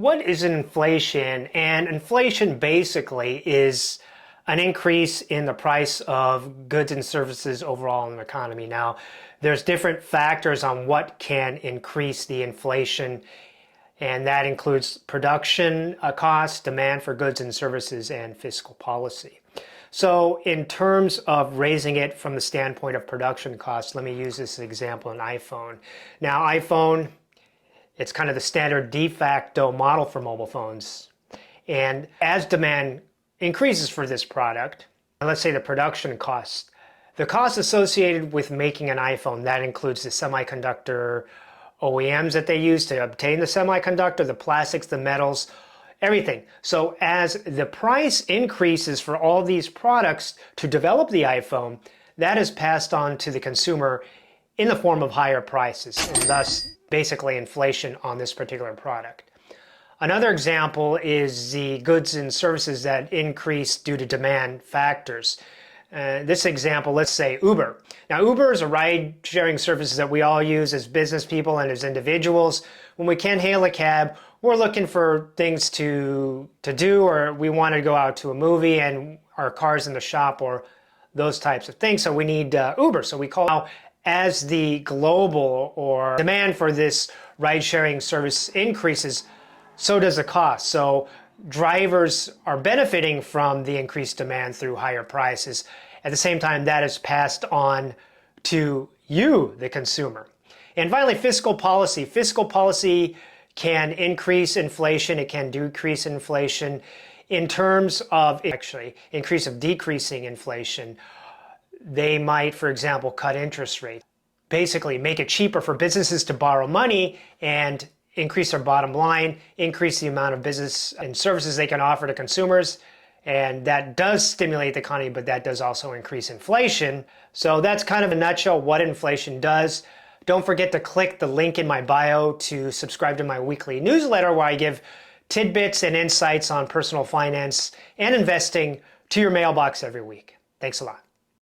What is inflation? And inflation basically is an increase in the price of goods and services overall in the economy. Now, there's different factors on what can increase the inflation, and that includes production costs, demand for goods and services, and fiscal policy. So in terms of raising it from the standpoint of production costs, let me use this example, an iPhone. Now, iPhone, it's kind of the standard de facto model for mobile phones. And as demand increases for this product, and let's say the production costs, the cost associated with making an iPhone, that includes the semiconductor OEMs that they use to obtain the semiconductor, the plastics, the metals, everything. So as the price increases for all these products to develop the iPhone, that is passed on to the consumer in the form of higher prices, and thus basically inflation on this particular product. Another example is the goods and services that increase due to demand factors. This example, let's say Uber. Now, Uber is a ride-sharing service that we all use as business people and as individuals. When we can't hail a cab, we're looking for things to do, or we want to go out to a movie and our car's in the shop or those types of things. So we need Uber. So we call now, as the global or demand for this ride-sharing service increases, so does the cost. So drivers are benefiting from the increased demand through higher prices. At the same time, that is passed on to you, the consumer. And finally, fiscal policy. Fiscal policy can increase inflation. It can decrease inflation. In terms of actually increase of decreasing inflation, they might, for example, cut interest rates. Basically make it cheaper for businesses to borrow money and increase their bottom line, increase the amount of business and services they can offer to consumers. And that does stimulate the economy, but that does also increase inflation. So that's kind of a nutshell what inflation does. Don't forget to click the link in my bio to subscribe to my weekly newsletter where I give tidbits and insights on personal finance and investing to your mailbox every week. Thanks a lot.